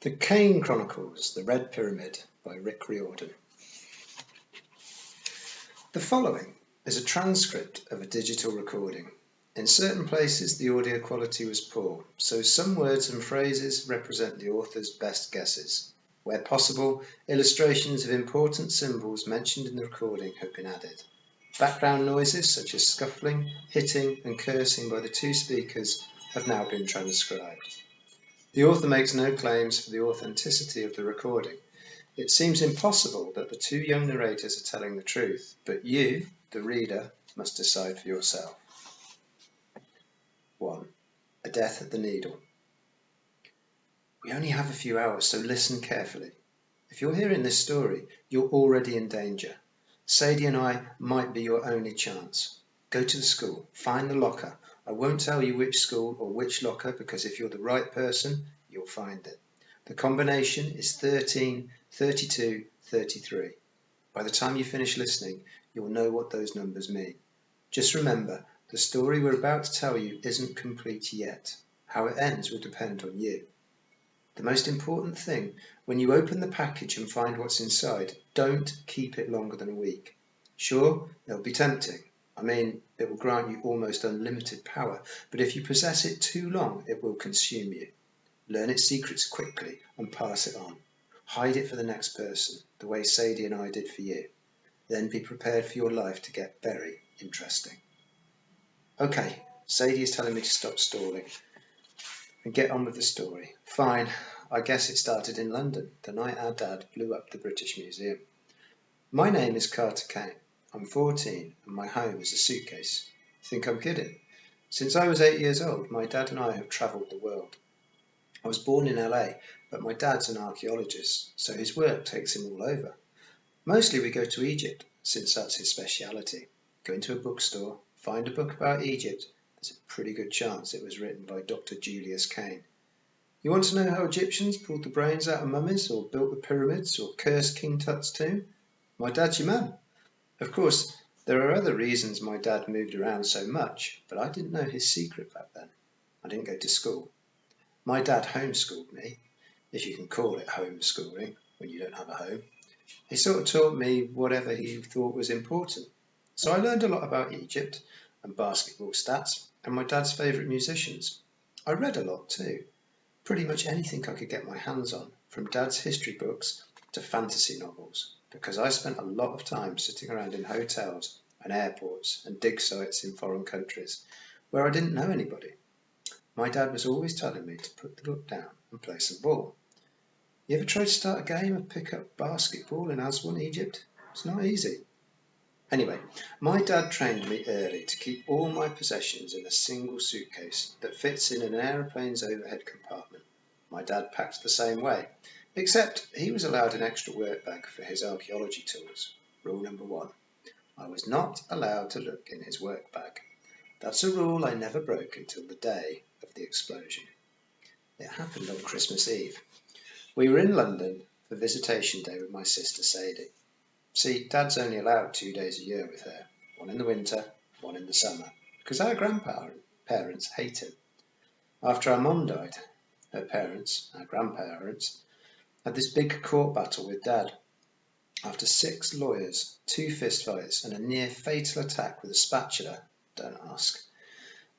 The Kane Chronicles, The Red Pyramid by Riordan. The following is a transcript of a digital recording. In certain places the audio quality was poor, so some words and phrases represent the author's best guesses. Where possible, illustrations of important symbols mentioned in the recording have been added. Background noises such as scuffling, hitting and cursing by the two speakers have now been transcribed. The author makes no claims for the authenticity of the recording. It seems impossible that the two young narrators are telling the truth, but you, the reader, must decide for yourself. 1. A death at the needle. We only have a few hours, so listen carefully. If you're hearing this story, you're already in danger. Sadie and I might be your only chance. Go to the school, find the locker. I won't tell you which school or which locker because if you're the right person, you'll find it. The combination is 13, 32, 33. By the time you finish listening, you'll know what those numbers mean. Just remember, the story we're about to tell you isn't complete yet. How it ends will depend on you. The most important thing, when you open the package and find what's inside, don't keep it longer than a week. Sure, it'll be tempting. It will grant you almost unlimited power, but if you possess it too long, it will consume you. Learn its secrets quickly and pass it on. Hide it for the next person, the way Sadie and I did for you. Then be prepared for your life to get very interesting. Okay, Sadie is telling me to stop stalling and get on with the story. Fine, I guess it started in London, the night our dad blew up the British Museum. My name is Carter Kane. I'm 14 and my home is a suitcase. Think I'm kidding? Since I was 8 years old, my dad and I have travelled the world. I was born in LA, but my dad's an archaeologist, so his work takes him all over. Mostly we go to Egypt, since that's his speciality. Go into a bookstore, find a book about Egypt, there's a pretty good chance it was written by Dr. Julius Kane. You want to know how Egyptians pulled the brains out of mummies, or built the pyramids, or cursed King Tut's tomb? My dad's your man. Of course, there are other reasons my dad moved around so much, but I didn't know his secret back then. I didn't go to school. My dad homeschooled me, if you can call it homeschooling when you don't have a home. He sort of taught me whatever he thought was important. So I learned a lot about Egypt and basketball stats and my dad's favourite musicians. I read a lot too. Pretty much anything I could get my hands on, from dad's history books to fantasy novels, because I spent a lot of time sitting around in hotels and airports and dig sites in foreign countries where I didn't know anybody. My dad was always telling me to put the book down and play some ball. You ever tried to start a game and pick up basketball in Aswan, Egypt? It's not easy. Anyway, my dad trained me early to keep all my possessions in a single suitcase that fits in an aeroplane's overhead compartment. My dad packed the same way, except he was allowed an extra work bag for his archaeology tools. Rule number 1. I was not allowed to look in his work bag. That's a rule I never broke until the day of the explosion. It happened on Christmas Eve. We were in London for visitation day with my sister Sadie. See, Dad's only allowed 2 days a year with her, one in the winter, one in the summer, because our grandparents hate him. After our mum died, her parents, our grandparents, had this big court battle with Dad. After 6 lawyers, 2 fistfights and a near fatal attack with a spatula, don't ask,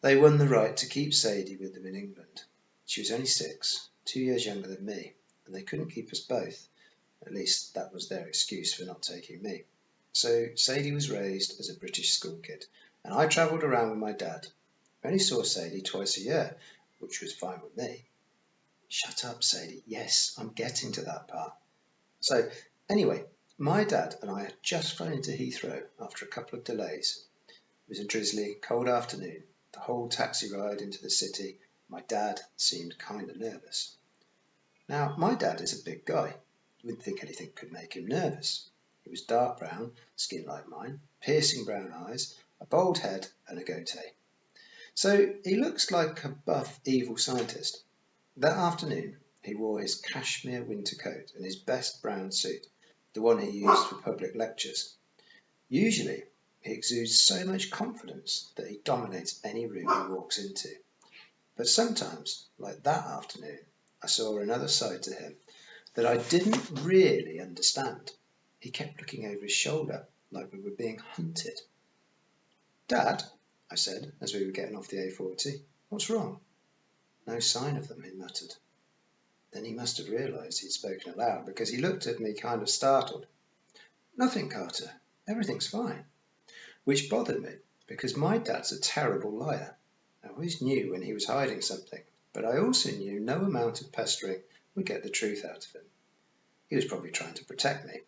they won the right to keep Sadie with them in England. She was only 6, 2 years younger than me, and they couldn't keep us both. At least that was their excuse for not taking me. So Sadie was raised as a British school kid, and I travelled around with my dad. I only saw Sadie twice a year, which was fine with me. Shut up, Sadie. Yes, I'm getting to that part. So anyway, my dad and I had just flown into Heathrow after a couple of delays. It was a drizzly, cold afternoon. The whole taxi ride into the city, my dad seemed kind of nervous. Now, my dad is a big guy. You wouldn't think anything could make him nervous. He was dark brown, skin like mine, piercing brown eyes, a bald head and a goatee. So he looks like a buff, evil scientist. That afternoon, he wore his cashmere winter coat and his best brown suit, the one he used for public lectures. Usually, he exudes so much confidence that he dominates any room he walks into. But sometimes, like that afternoon, I saw another side to him that I didn't really understand. He kept looking over his shoulder like we were being hunted. "Dad," I said as we were getting off the A40, "what's wrong?" "No sign of them," he muttered. Then he must have realised he'd spoken aloud, because he looked at me kind of startled. "Nothing, Carter. Everything's fine." Which bothered me, because my dad's a terrible liar. I always knew when he was hiding something, but I also knew no amount of pestering would get the truth out of him. He was probably trying to protect me,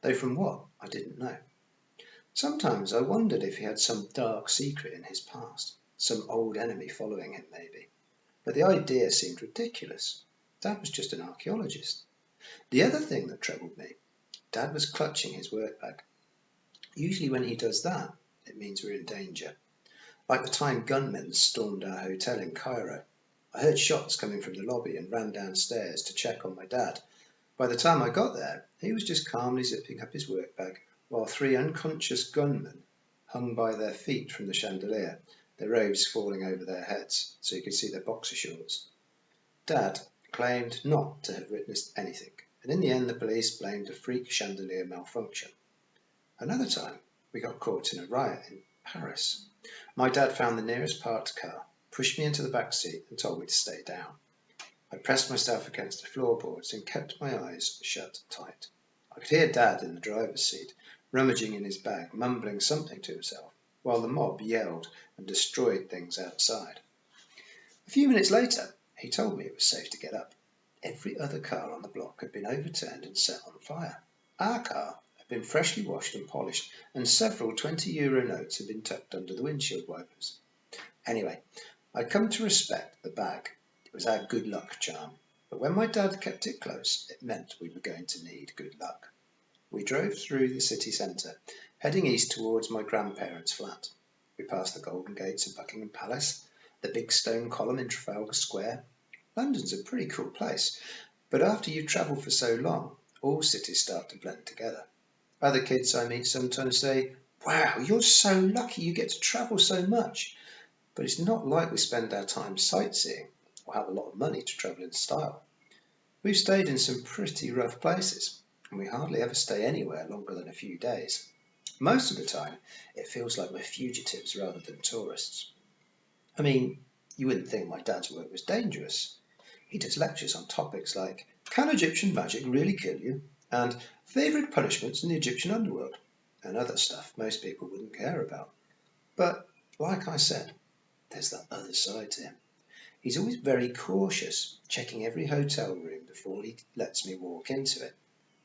though from what, I didn't know. Sometimes I wondered if he had some dark secret in his past, some old enemy following him maybe. But the idea seemed ridiculous. Dad was just an archaeologist. The other thing that troubled me, Dad was clutching his work bag. Usually when he does that, it means we're in danger. Like the time gunmen stormed our hotel in Cairo. I heard shots coming from the lobby and ran downstairs to check on my dad. By the time I got there, he was just calmly zipping up his work bag, while 3 unconscious gunmen hung by their feet from the chandelier, their robes falling over their heads so you could see their boxer shorts. Dad claimed not to have witnessed anything, and in the end the police blamed a freak chandelier malfunction. Another time, we got caught in a riot in Paris. My dad found the nearest parked car, pushed me into the back seat and told me to stay down. I pressed myself against the floorboards and kept my eyes shut tight. I could hear Dad in the driver's seat, rummaging in his bag, mumbling something to himself, while the mob yelled and destroyed things outside. A few minutes later, he told me it was safe to get up. Every other car on the block had been overturned and set on fire. Our car had been freshly washed and polished, and several 20-euro notes had been tucked under the windshield wipers. Anyway, I'd come to respect the bag. It was our good luck charm. But when my dad kept it close, it meant we were going to need good luck. We drove through the city centre, heading east towards my grandparents' flat. We passed the Golden Gates of Buckingham Palace, the big stone column in Trafalgar Square. London's a pretty cool place, but after you've travelled for so long, all cities start to blend together. Other kids I meet sometimes say, "Wow, you're so lucky you get to travel so much." But it's not like we spend our time sightseeing or have a lot of money to travel in style. We've stayed in some pretty rough places, and we hardly ever stay anywhere longer than a few days. Most of the time, it feels like we're fugitives rather than tourists. I mean, you wouldn't think my dad's work was dangerous. He does lectures on topics like, "Can Egyptian magic really kill you?" and "Favourite punishments in the Egyptian underworld," and other stuff most people wouldn't care about. But, like I said, there's that other side to him. He's always very cautious, checking every hotel room before he lets me walk into it.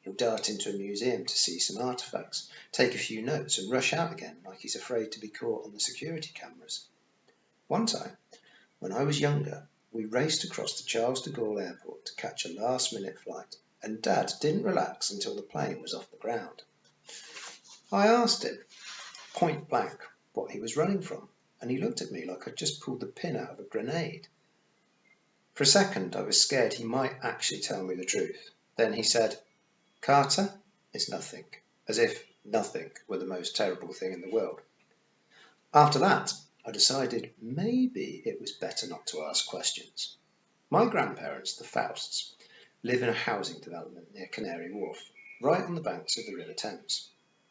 He'll dart into a museum to see some artefacts, take a few notes and rush out again like he's afraid to be caught on the security cameras. One time, when I was younger, we raced across the Charles de Gaulle airport to catch a last-minute flight, and Dad didn't relax until the plane was off the ground. I asked him, point blank, what he was running from, and he looked at me like I'd just pulled the pin out of a grenade. For a second, I was scared he might actually tell me the truth. Then he said, "Carter, it's nothing," as if nothing were the most terrible thing in the world. After that, I decided maybe it was better not to ask questions. My grandparents, the Fausts, live in a housing development near Canary Wharf, right on the banks of the River Thames.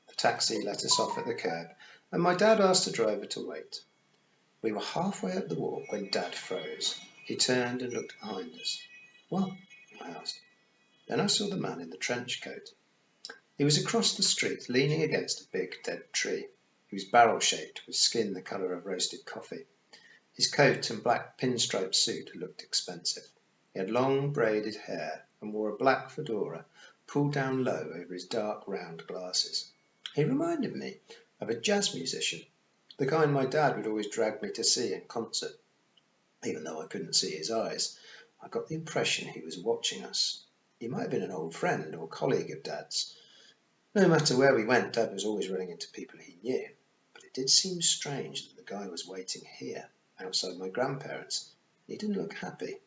The taxi let us off at the curb, and my dad asked the driver to wait. We were halfway up the walk when Dad froze. He turned and looked behind us. "What?" I asked. Then I saw the man in the trench coat. He was across the street, leaning against a big dead tree. He was barrel-shaped, with skin the colour of roasted coffee. His coat and black pinstripe suit looked expensive. He had long braided hair and wore a black fedora pulled down low over his dark round glasses. He reminded me of a jazz musician, the kind my dad would always drag me to see in concert. Even though I couldn't see his eyes, I got the impression he was watching us. He might have been an old friend or colleague of Dad's. No matter where we went, Dad was always running into people he knew. But it did seem strange that the guy was waiting here, outside my grandparents. He didn't look happy.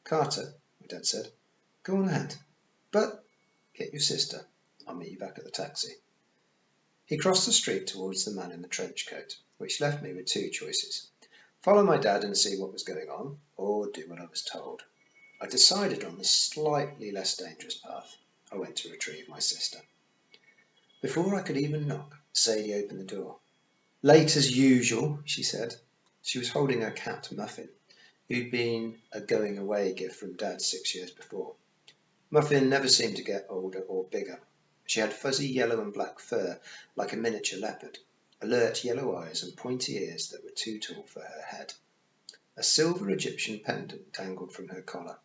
"Carter," my dad said, "go on ahead. But get your sister. I'll meet you back at the taxi." He crossed the street towards the man in the trench coat, which left me with two choices: follow my dad and see what was going on, or do what I was told. I decided on the slightly less dangerous path. I went to retrieve my sister. Before I could even knock, Sadie opened the door. "Late as usual," she said. She was holding her cat, Muffin, who'd been a going-away gift from Dad 6 years before. Muffin never seemed to get older or bigger. She had fuzzy yellow and black fur like a miniature leopard, alert yellow eyes and pointy ears that were too tall for her head. A silver Egyptian pendant dangled from her collar.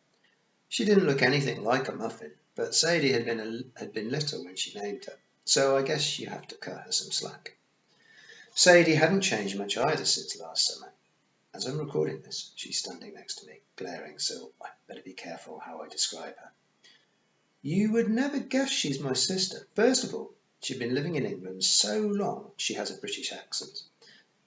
She didn't look anything like a muffin, but Sadie had been little when she named her, so I guess you have to cut her some slack. Sadie hadn't changed much either since last summer. As I'm recording this, she's standing next to me, glaring, so I better be careful how I describe her. You would never guess she's my sister. First of all, she'd been living in England so long she has a British accent.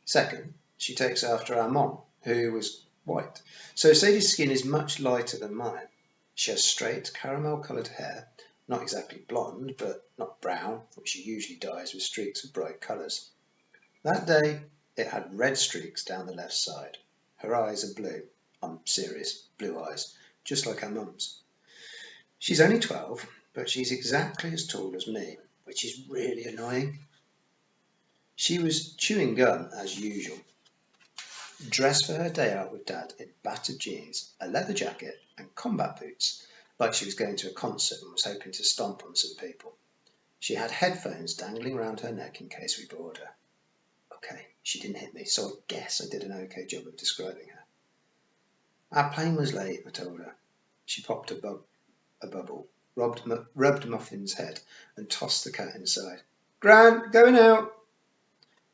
Second, she takes after our mom, who was white. So Sadie's skin is much lighter than mine. She has straight, caramel-coloured hair, not exactly blonde, but not brown, which she usually dyes with streaks of bright colours. That day, it had red streaks down the left side. Her eyes are blue. I'm serious, blue eyes, just like her mum's. She's only 12, but she's exactly as tall as me, which is really annoying. She was chewing gum as usual, dressed for her day out with Dad in battered jeans, a leather jacket and combat boots, like she was going to a concert and was hoping to stomp on some people. She had headphones dangling round her neck in case we bored her. Okay, she didn't hit me, so I guess I did an okay job of describing her. Our plane was late, I told her. She popped a bubble, rubbed Muffin's head and tossed the cat inside. "Gran, going out!"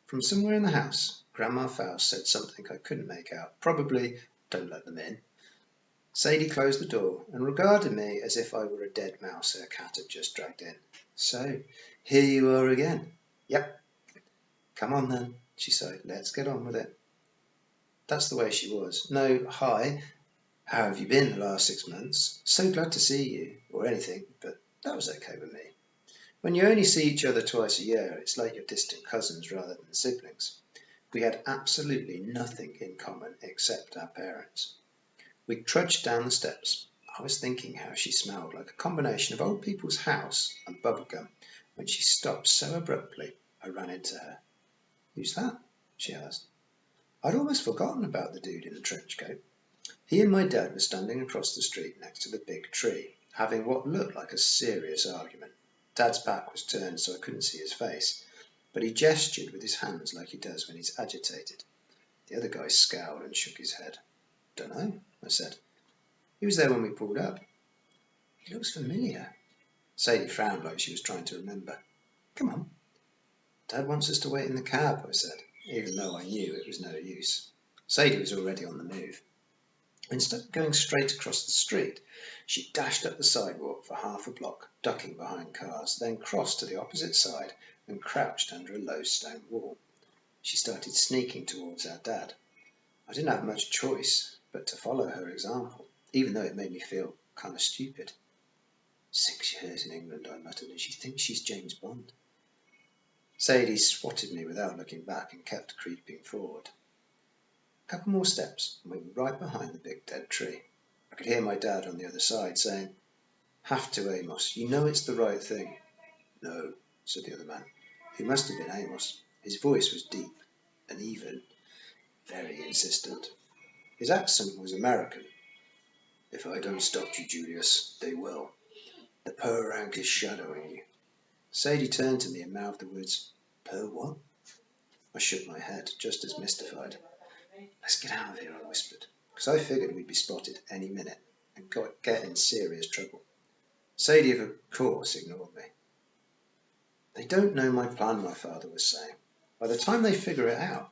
From somewhere in the house, Grandma Faust said something I couldn't make out. Probably, "Don't let them in." Sadie closed the door and regarded me as if I were a dead mouse her cat had just dragged in. "So, here you are again." "Yep." "Come on then," she sighed. "Let's get on with it." That's the way she was. No, "Hi, how have you been the last 6 months? So glad to see you," or anything, but that was okay with me. When you only see each other twice a year, it's like you're distant cousins rather than siblings. We had absolutely nothing in common except our parents. We trudged down the steps. I was thinking how she smelled like a combination of old people's house and bubblegum when she stopped so abruptly I ran into her. "Who's that?" she asked. I'd almost forgotten about the dude in the trench coat. He and my dad were standing across the street next to the big tree, having what looked like a serious argument. Dad's back was turned so I couldn't see his face, but he gestured with his hands like he does when he's agitated. The other guy scowled and shook his head. "Dunno," I said. "He was there when we pulled up." "He looks familiar." Sadie frowned like she was trying to remember. "Come on." "Dad wants us to wait in the cab," I said, even though I knew it was no use. Sadie was already on the move. Instead of going straight across the street, she dashed up the sidewalk for half a block, ducking behind cars, then crossed to the opposite side and crouched under a low stone wall. She started sneaking towards our dad. I didn't have much choice but to follow her example, even though it made me feel kind of stupid. 6 years in England, I muttered, and she thinks she's James Bond. Sadie swatted me without looking back and kept creeping forward. A couple more steps, and we were right behind the big dead tree. I could hear my dad on the other side saying, "Have to, Amos. You know it's the right thing." "No," said the other man, who must have been Amos. His voice was deep and even, very insistent. His accent was American. "If I don't stop you, Julius, they will. The per rank is shadowing you." Sadie turned to me and mouthed the words, "Per what?" I shook my head, just as mystified. "Let's get out of here," I whispered, because I figured we'd be spotted any minute and get in serious trouble. Sadie, of course, ignored me. "They don't know my plan," my father was saying. "By the time they figure it out,